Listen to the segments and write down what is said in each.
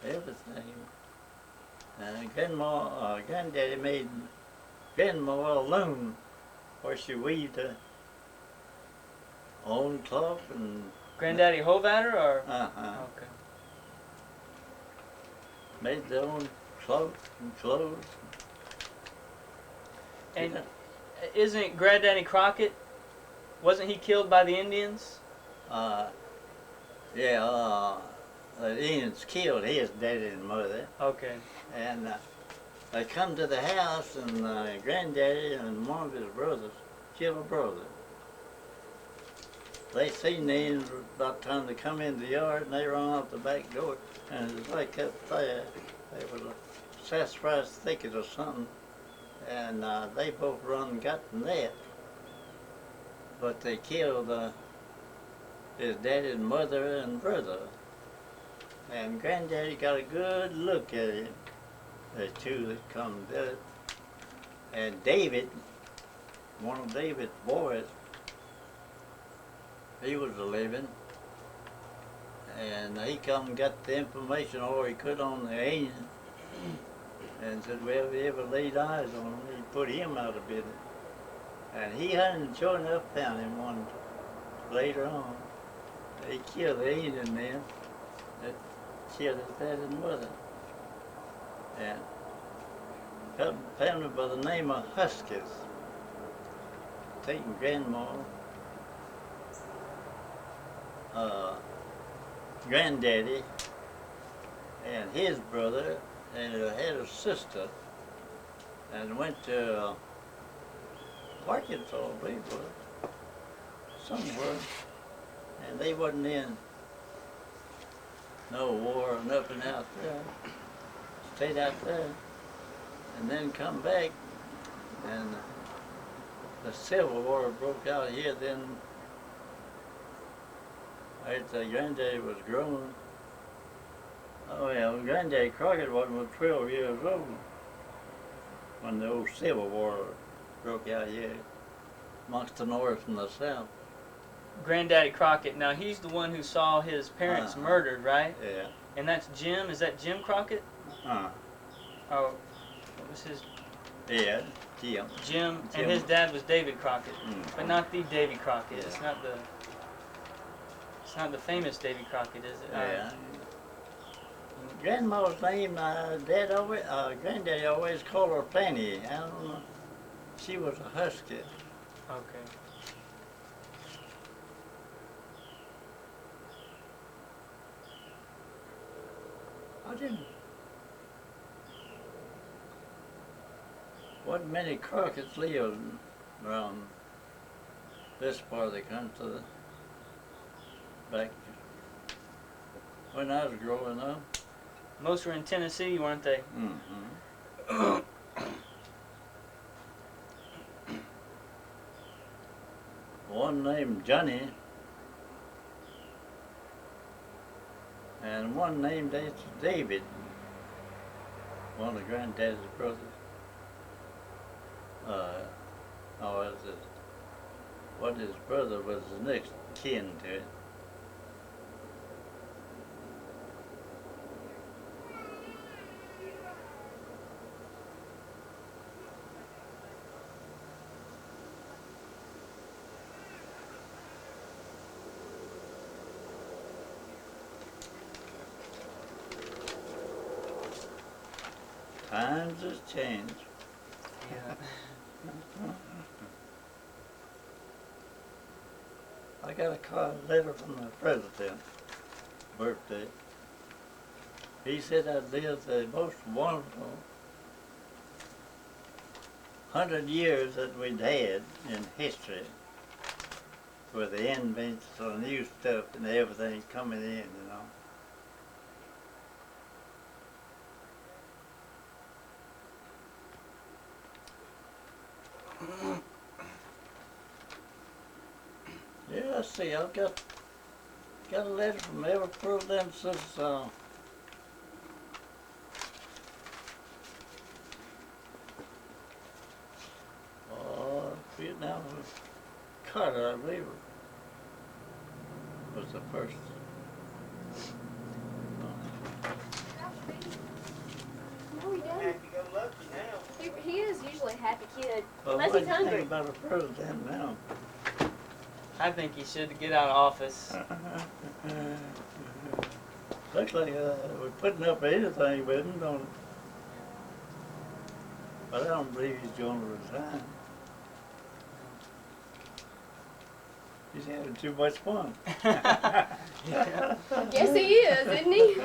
everything. And Granddaddy made Grandma a loom where she weaved her own cloth and... Granddaddy Hovater, or? Uh-huh. Okay. Made their own cloth and clothes. And isn't Granddaddy Crockett, wasn't he killed by the Indians? Yeah, the Indians killed his daddy and mother. Okay. And they come to the house, and Granddaddy and one of his brothers killed a brother. They seen the Indians was about time to come in the yard, and they run out the back door. And it was like up there, there was a sassafras thicket or something, and they both run and got the net. But they killed his daddy's mother and brother. And Granddaddy got a good look at him, the two that come to it. And David, one of David's boys, he was living, and he come and got the information all he could on the Indian, and said, well, if he ever laid eyes on him, he put him out of business. And he hadn't sure enough found him one later on. He killed the Indian man that killed his dad and mother. And got a family by the name of Huskies, taking Grandma, Granddaddy, and his brother, and had a sister, and went to Arkansas, I believe it was, somewhere, and they wasn't in no war or nothing out there. Stayed out there, and then come back, and the Civil War broke out here. Then after Granddaddy was grown, oh yeah, Granddaddy Crockett wasn't but 12 years old when the old Civil War broke out here amongst the North and the South. Granddaddy Crockett, now he's the one who saw his parents murdered, right? Yeah. And that's Jim, is that Jim Crockett? Oh, what was his? yeah, Jim. Jim, and his dad was David Crockett, but not the Davy Crockett. Yeah. It's not the famous Davy Crockett, is it? Yeah. Grandma's name, Granddaddy always called her Fanny. I don't know. She was a Husky. Okay. Wasn't many Crockett's lived around this part of the country back when I was growing up. Most were in Tennessee, weren't they? Mm-hmm. One named Johnny, and one named David, one of Granddaddy's brothers. What his brother was the next kin to it. Times has changed. Yeah. I got a letter from the president's birthday. He said I'd lived the most wonderful 100 years that we'd had in history, with the inventions of new stuff and everything coming in, you know. Yeah, I see. I've got a letter from every president since Vietnam was Carter, I believe, was the first. Unless what he's do you think hungry. about the president now? I think he should get out of office. Looks like we're putting up anything with him, don't it? But I don't believe he's going to resign. He's having too much fun. Yes, he is, isn't he?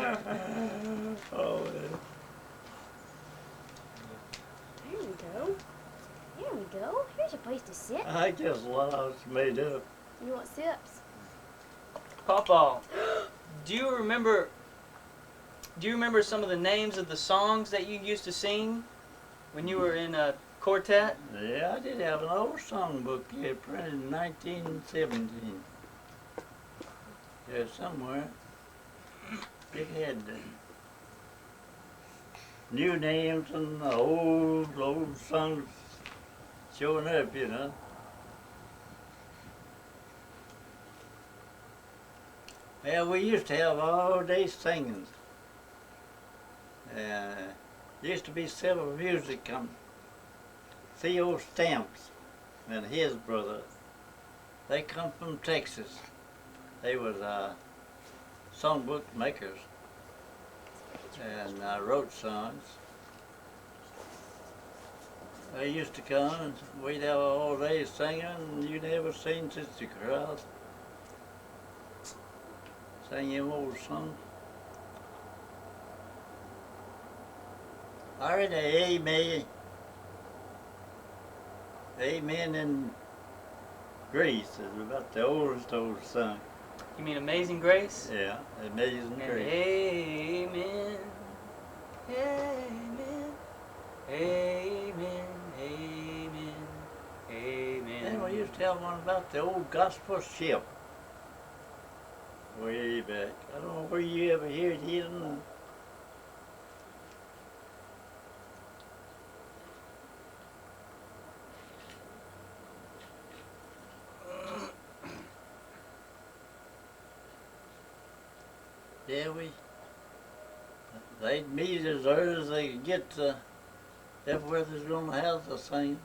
Oh, yeah. There we go. There we go. Here's a place to sit. I guess a lot of it's made up. You want sips? Pawpaw, do you remember some of the names of the songs that you used to sing when you were in a quartet? Yeah, I did have an old songbook here printed in 1917. Yeah, somewhere. It had new names and the old songs showing up, you know. Yeah, we used to have all day singing. Used to be several music companies. Theo Stamps and his brother, they come from Texas. They was songbook makers and wrote songs. They used to come and we'd have all day singing, and you never seen such a crowd singing old songs. I read Amen in Grace is about the oldest old song. You mean Amazing Grace? Yeah, Amazing And Grace. amen, amen, amen, amen, amen. And we used to have one about the old gospel ship. Way back. I don't know where you ever hear it hidden. Yeah, they'd meet as early as they could get to everywhere there's going to have to sing.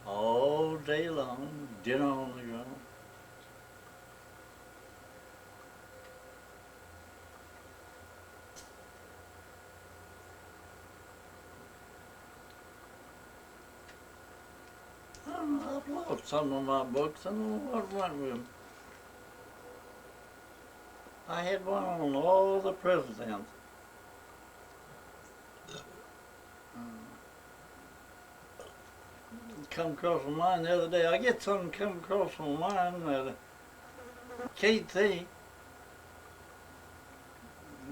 All day long, dinner on the ground. I don't know, I've lost some of my books. I don't know what went with them. I had one on all the presidents. Come across my mind the other day. I get something come across my mind that I can't think.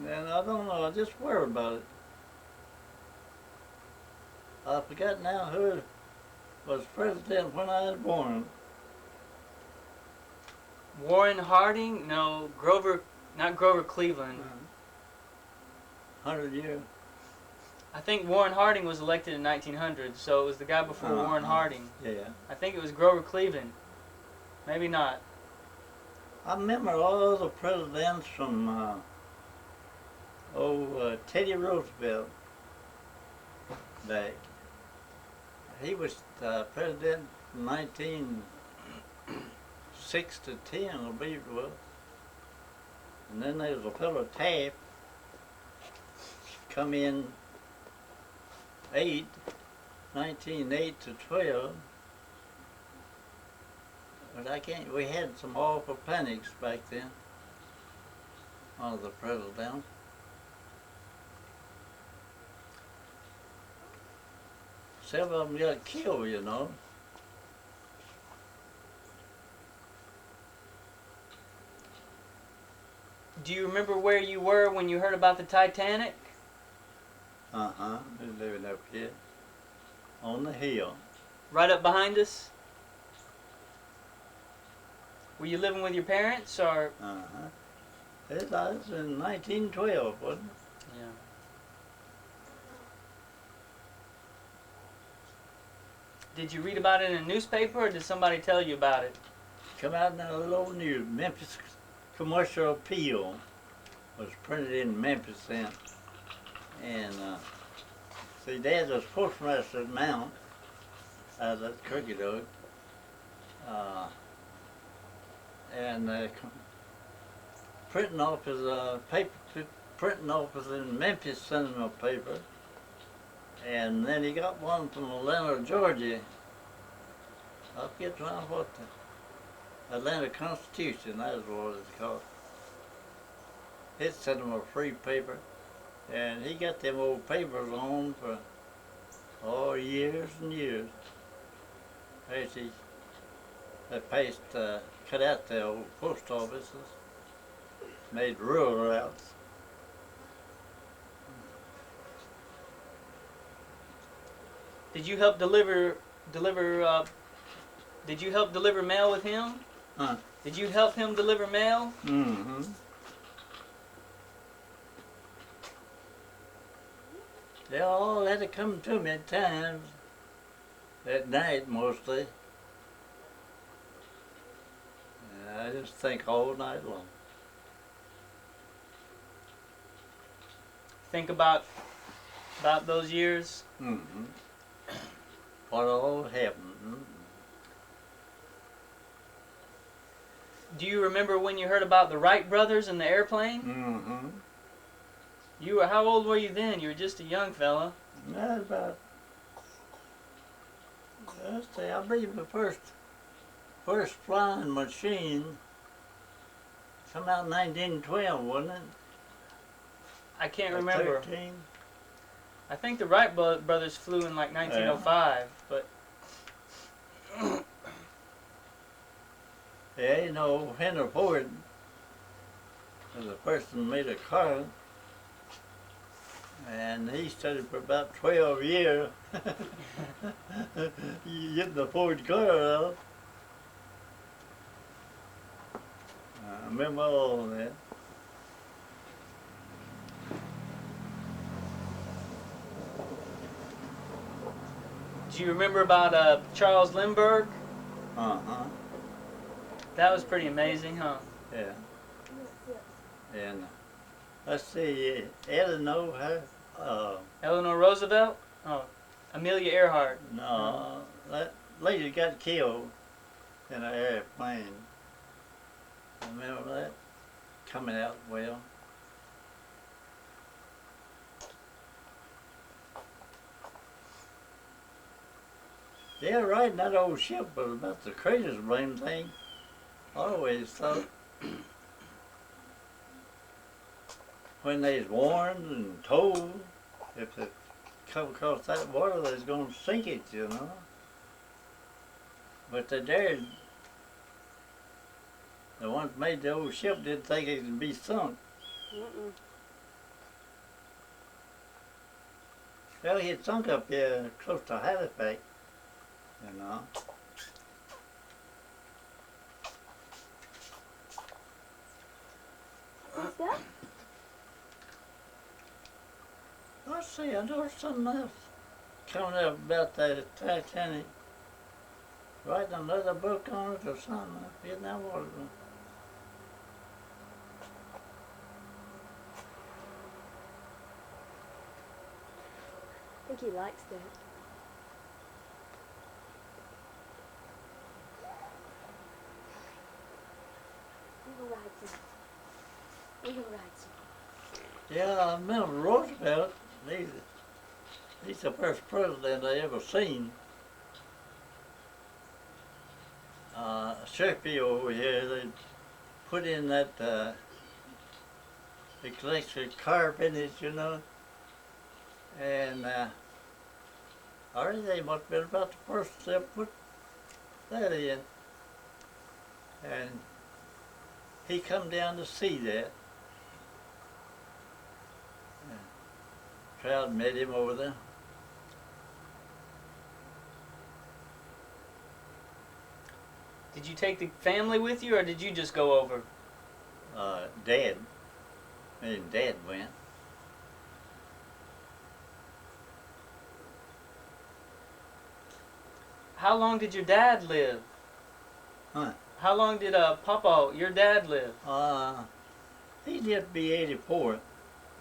And I don't know, I just worry about it. I forgot now who was president when I was born. Warren Harding? No, Grover, not Grover Cleveland. 100 years. I think Warren Harding was elected in 1900, so it was the guy before Warren Harding. Yeah. I think it was Grover Cleveland. Maybe not. I remember all the presidents from Teddy Roosevelt back. He was president from 1906 to 10, I believe it was. And then there was a fellow Taft come in 1908 to 12. But we had some awful panics back then. All the presidents. Several of them got killed, you know. Do you remember where you were when you heard about the Titanic? Uh-huh, they're living up here. On the hill. Right up behind us? Were you living with your parents, or? Uh-huh. It was in 1912, wasn't it? Yeah. Did you read about it in a newspaper, or did somebody tell you about it? Come out in a little old news. Memphis Commercial Appeal was printed in Memphis then. And see, Dad was postmaster at Mount. out of that Crooked Oak. And printing office, printing office in Memphis sent him a paper. And then he got one from Atlanta, Georgia. I forget around what the Atlanta Constitution, that is what it's called. It sent him a free paper. And he got them old papers on for years and years. Actually, they cut out the old post offices, made rural routes. Did you help deliver did you help deliver mail with him? Huh? Did you help him deliver mail? Mm-hmm. They all had to come to me at times, at night mostly. And I just think all night long. Think about those years. Mm-hmm. What all happened. Mm-hmm. Do you remember when you heard about the Wright brothers and the airplane? Mm-hmm. How old were you then? You were just a young fella. That's about, let's say, I believe the first flying machine come out in 1912, wasn't it? I can't Or remember. 13? I think the Wright brothers flew in like 1905, but Yeah, you know, Henry Ford was the person who made a car, and he studied for about 12 years getting the Ford car out. I remember all of that. do you remember about Charles Lindbergh? Uh-huh, That was pretty amazing, huh? yeah. And let's see, Eleanor, Eleanor Roosevelt? Oh, Amelia Earhart. no, that lady got killed in an airplane. Remember that? Coming out well. Yeah, riding that old ship was about the craziest blame thing. I always thought when they was warned and told if they come across that water, they was going to sink it, you know. But they dared. The ones that made the old ship didn't think it could be sunk. Mm-mm. Well, he had sunk up here close to Halifax, you know. What's that? Let's see, I noticed something else coming up about that Titanic. Writing another book on it or something. I forget now what it was. I think he likes that. We will ride some. We will ride some. Yeah, I remember Roosevelt. He's the first president I ever seen. Sheffield over here, they put in that electric car finish, you know. And I think they must have been about the first to put that in. And he come down to see that. Crowd met him over there. Did you take the family with you, or did you just go over? Dad. Me and Dad went. How long did your dad live? Huh? How long did Papa, your dad, live? He lived to be 84.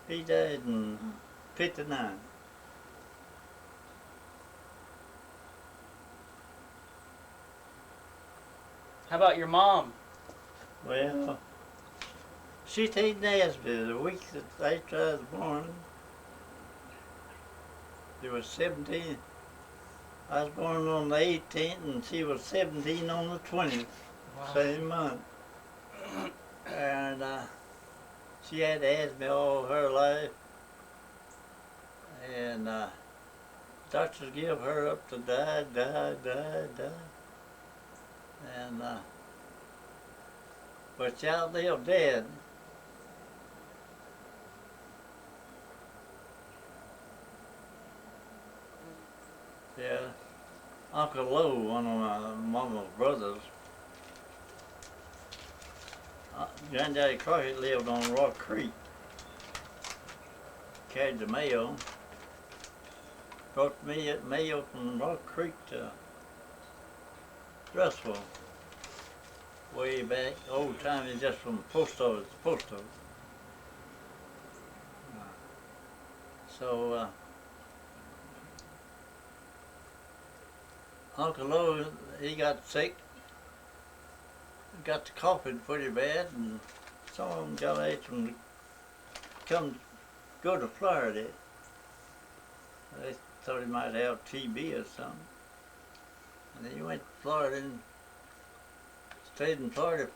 He died in 59. How about your mom? Well, she stayed in Nashville the week that after I was born. She was 17. I was born on the 18th, and she was 17 on the 20th, same month. And she had asthma all her life, and doctors give her up to die. And but she outlived Dad. Yeah, Uncle Lowe, one of my mama's brothers. Granddaddy Crockett lived on Rock Creek. Carried the mail. Brought me mail from Rock Creek to Russell. Way back, old time, it's just from the post office to post office. So Uncle Lowe, he got sick. Got the coughing pretty bad, and some of them got him to go to Florida. They thought he might have TB or something. And then he went to Florida and stayed in Florida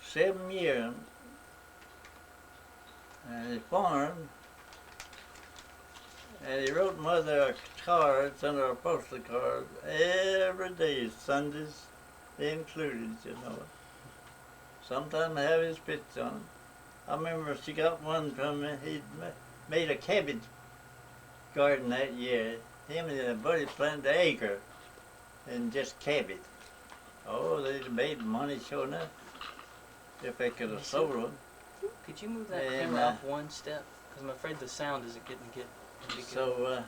7 years. And he farmed. And he wrote Mother cards, under her postal cards, every day, Sundays included, you know. Sometimes I have his picture on it. I remember she got one from me. He'd made a cabbage garden that year. Him and a buddy planted an acre and just cabbage. Oh, they made money sure enough if they could have sold them. Could you move that camera up one step? Because I'm afraid the sound isn't getting good. So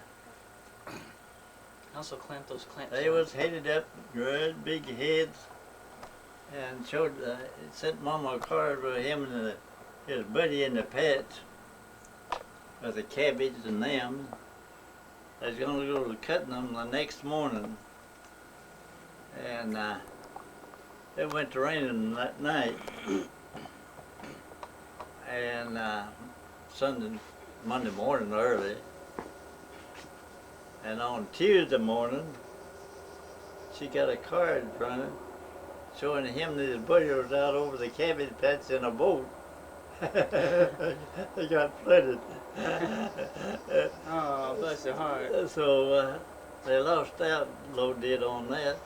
also clamp those clamps. they was headed up, good big heads, and showed, sent Mama a card with him and his buddy in the patch with the cabbage and them. They was gonna go to cutting them the next morning, and it went to raining that night, and Monday morning early. And on Tuesday morning, she got a card from him showing him that his buddy was out over the cabbage patch in a boat. They got flooded. Oh, bless your heart. So they lost out, Lowe did, on that.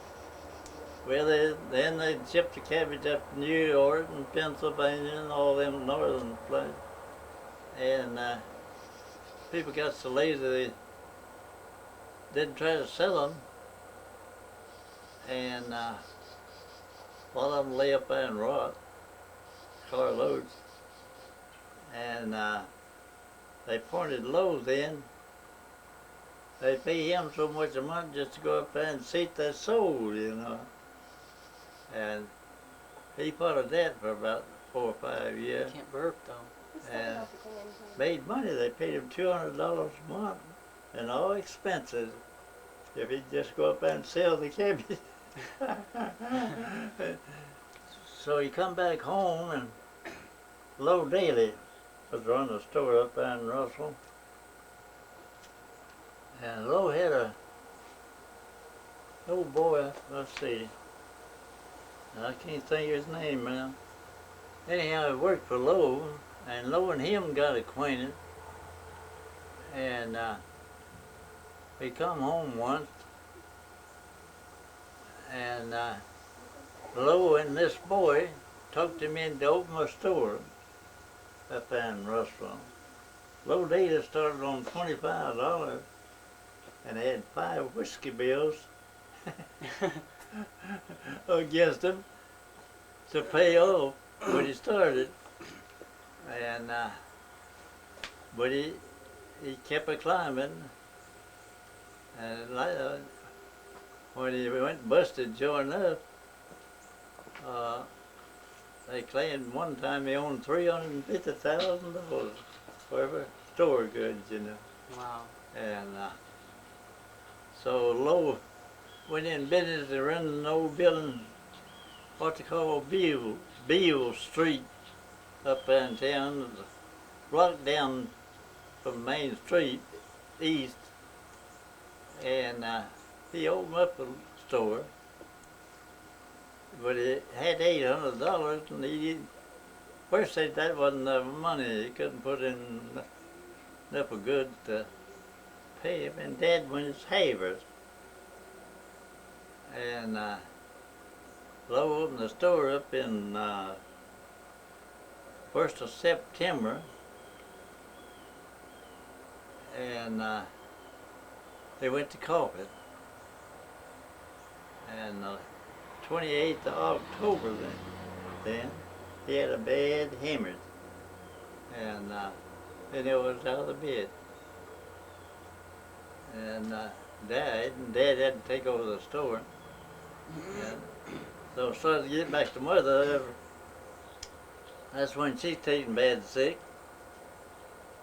Well, then they shipped the cabbage up to New York and Pennsylvania and all them northern places. And people got so lazy they didn't try to sell them, and a lot of them lay up there and rot, carloads, and they pointed Lowe's in. They pay him so much a month just to go up there and see their soul, you know. And he put of that for about 4 or 5 years. Can't burp though. And made money. They paid him $200 a month and all expenses if he'd just go up there and sell the cabbage. So he come back home, and Lowe Daly was running a store up there in Russell. And Lowe had a old boy, let's see, I can't think of his name now. Anyhow, he worked for Lowe, and Lowe and him got acquainted. And he come home once, and Lowe and this boy talked him into opening a store up there in Russell. Lowe Daly started on $25, and they had 5 whiskey bills against him to pay off when he started. And but he kept a climbing, and when he went busted, sure enough, they claimed one time he owned $350,000 for store goods, you know. Wow. And so Lowe went in business to run an old building what they call Beale Street up there in town, a block down from Main Street east, and he opened up a store, but it had $800, and he didn't. First said that wasn't enough money. He couldn't put in enough of good to pay him, and Dad went his Havers, and Lo opened the store up in 1st of September, and they went to carpet, and 28th of October then he had a bad hemorrhage, and then he was out of the bed, and died, and Dad had to take over the store, and so started to get back to Mother. That's when she's taken bad sick.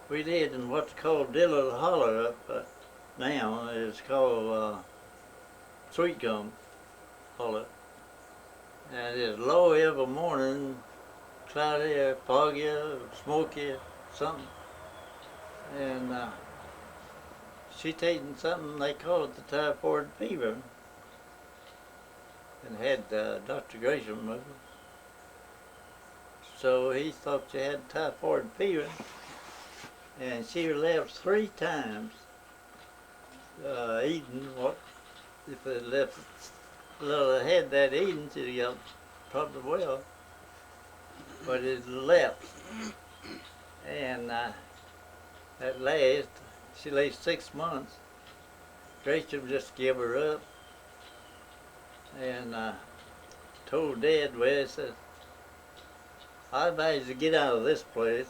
We lived in what's called Dillard Holler up now. It's called Sweet Gum Holler. And it's low every morning, cloudy or foggy or smoky or something. And she taken something they call it the typhoid fever. And had Dr. Gresham with her. So he thought she had typhoid fever, and she left 3 times eating what, if they left a little ahead that eating, she'd got probably well, but it left. And at last, she lay 6 months. Gresham just gave her up, and told Dad, well, he said, I advise you to get out of this place.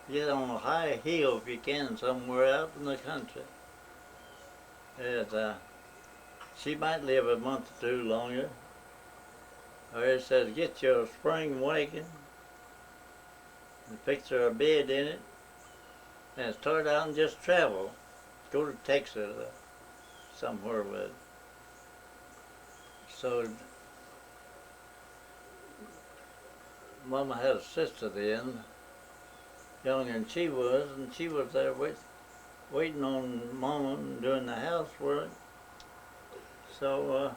Get on a high hill if you can, somewhere out in the country. And she might live a month or 2 longer. Or he says, get your spring wagon and fix her a bed in it, and start out and just travel. Go to Texas or somewhere with it. So Mama had a sister then, younger than she was, and she was there waiting on Mama and doing the housework. So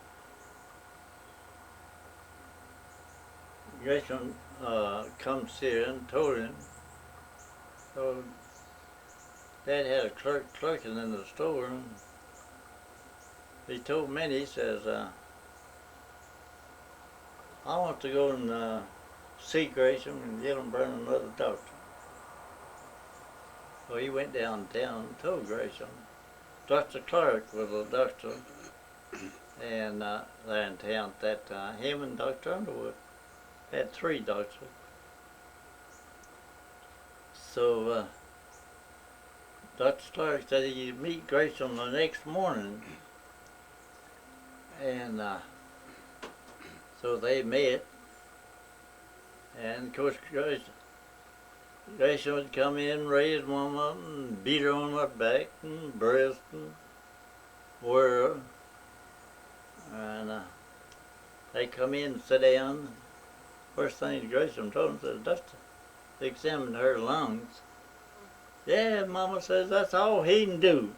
Gresham come see her and told him. So Dad had a clerk clerking in the store, and he told Minnie, he says, I want to go and see Gresham and get him burn another doctor. So he went downtown and told Gresham. Dr. Clark was a doctor, and there in town at that time. Him and Dr. Underwood had 3 doctors. So Dr. Clark said he'd meet Gresham the next morning, and so they met. And of course, Gresham would come in, raise Mama up, and beat her on her back and breast and wear her. And they come in and sit down. First thing Gresham told him, said, Doctor, examined her lungs. Yeah, Mama says, that's all he can do.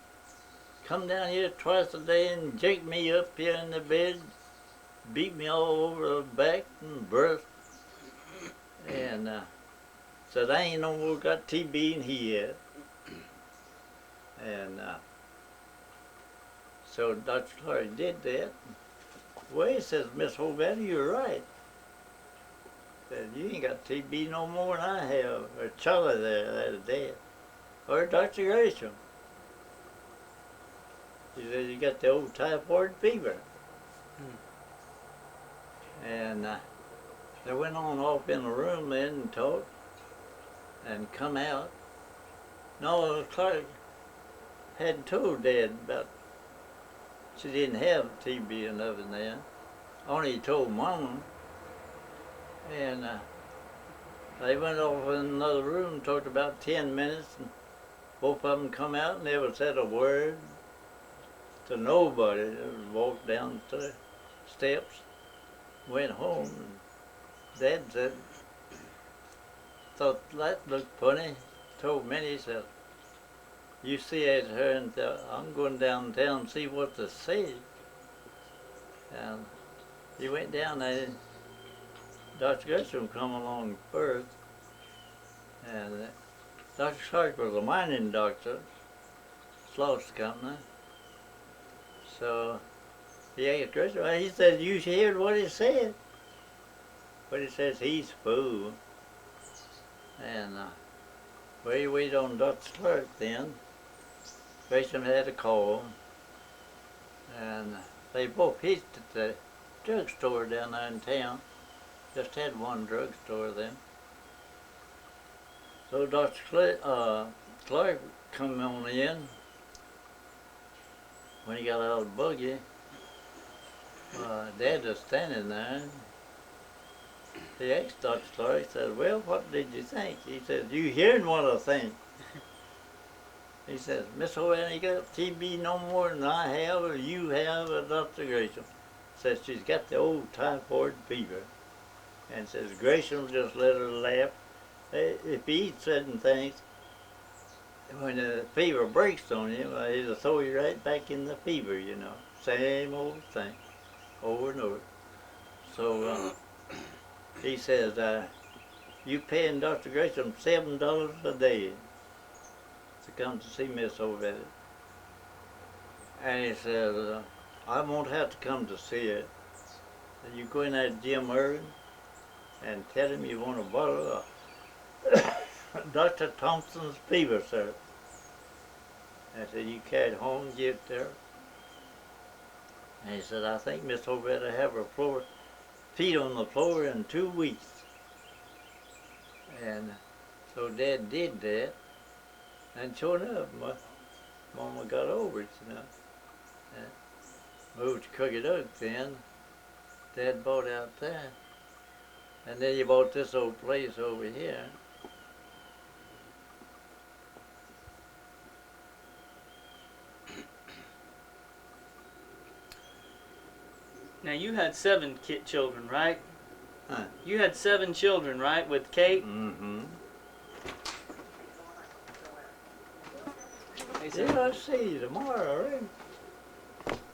Come down here twice a day and jake me up here in the bed, beat me all over the back and breast. And said, I ain't no more got TB than he had. And so Dr. Clark did that. Well, he says, Miss Hovater, you're right. Said, you ain't got TB no more than I have. Or Charlie there, that dad. Or Dr. Gresham. He said, you got the old typhoid fever. And they went on off in the room then and talked and come out. No, Clark hadn't told Dad about she didn't have TB or nothing then. Only he told Mama. And they went off in another room, talked about 10 minutes, and both of them come out and never said a word to nobody. They walked down the steps. went home, and Dad said, thought that looked funny. Told Minnie, he said, you see at her and I'm going downtown to see what to say. And he went down there. Dr. Gresham come along first, and Dr. Clark was a mining doctor, Sloss Company. So he asked Gresham, he said, you heard what he said? But he says he's a fool. And we waited on Dr. Clark then. Gresham had a call, and they both hitched at the drugstore down there in town. Just had one drugstore then. So Dr. Clark come on in. When he got out of the buggy, Dad was standing there. He asked Dr. Clark, he said, well, what did you think? He said, you hearing what I think? He says, Miss Hovater ain't got TB no more than I have or you have or Dr. Gresham. Says she's got the old typhoid fever. And says Gresham just let her laugh. If he eats certain things, when the fever breaks on you, it'll throw you right back in the fever, you know. Same old thing, over and over. So he says, you paying Dr. Gresham $7 a day to come to see Miss Hovater. And he says, I won't have to come to see her. You go in there to Jim Irvin and tell him you want a bottle of Dr. Thompson's fever syrup. And so you carry it home, give it there. And he said, I think Miss Hovater have her feet on the floor in 2 weeks. And so Dad did that. And sure enough, my Mama got over it, you know. And moved to Crooked Oak then. Dad bought out there. And then he bought this old place over here. Now you had 7 children, right? Huh. You had 7 children, right, with Kate? Mm-hmm. They said, Yeah, I'll see you tomorrow, right?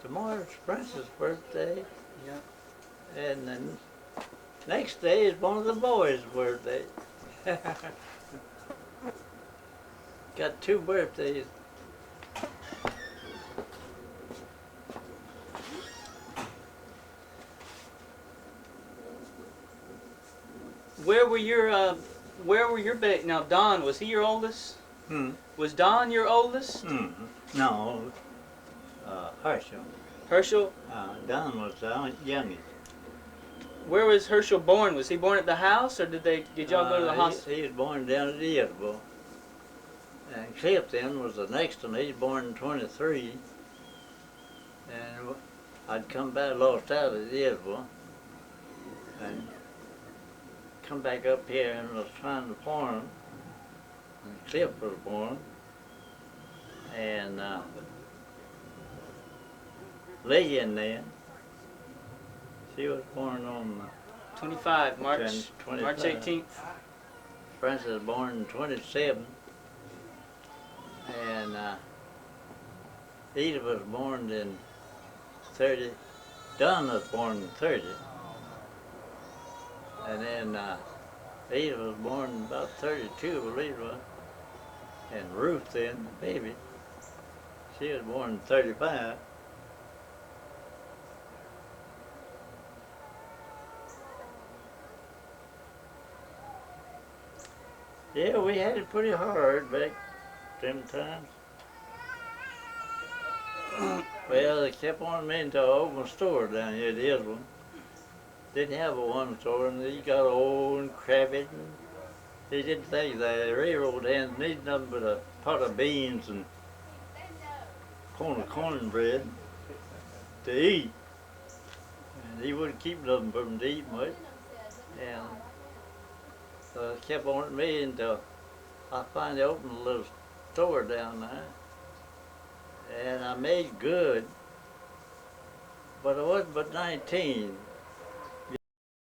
Tomorrow's Francis' birthday. yeah. And then next day is one of the boys' birthdays. Got 2 birthdays. Where were your now Don, was he your oldest? Was Don your oldest? No, Herschel. Herschel? Don was the youngest. Where was Herschel born? Was he born at the house, or did y'all go to the hospital? He was born down at Edinburgh. And Cliff then was the next one. He was born in 23. And I'd come back, lost out at Edinburgh. And come back up here and was trying to farm. And Cliff was born. And Lillian then, she was born on 25, March 25. March 18th. Francis was born in 27. And Edith was born in 30. Don was born in 30. And then Edith was born about 32, I believe it was. And Ruth then, the baby, she was born in 35. Yeah, we had it pretty hard back them times. Well, they kept on me until I opened a store down here at Israel. Didn't have a one store, and they got old and crabby. And they didn't think the railroad hands needed nothing but a pot of beans and cornbread to eat. And he wouldn't keep nothing for them to eat much. And so they kept on at me until I finally opened a little store down there. And I made good. but I wasn't but 19.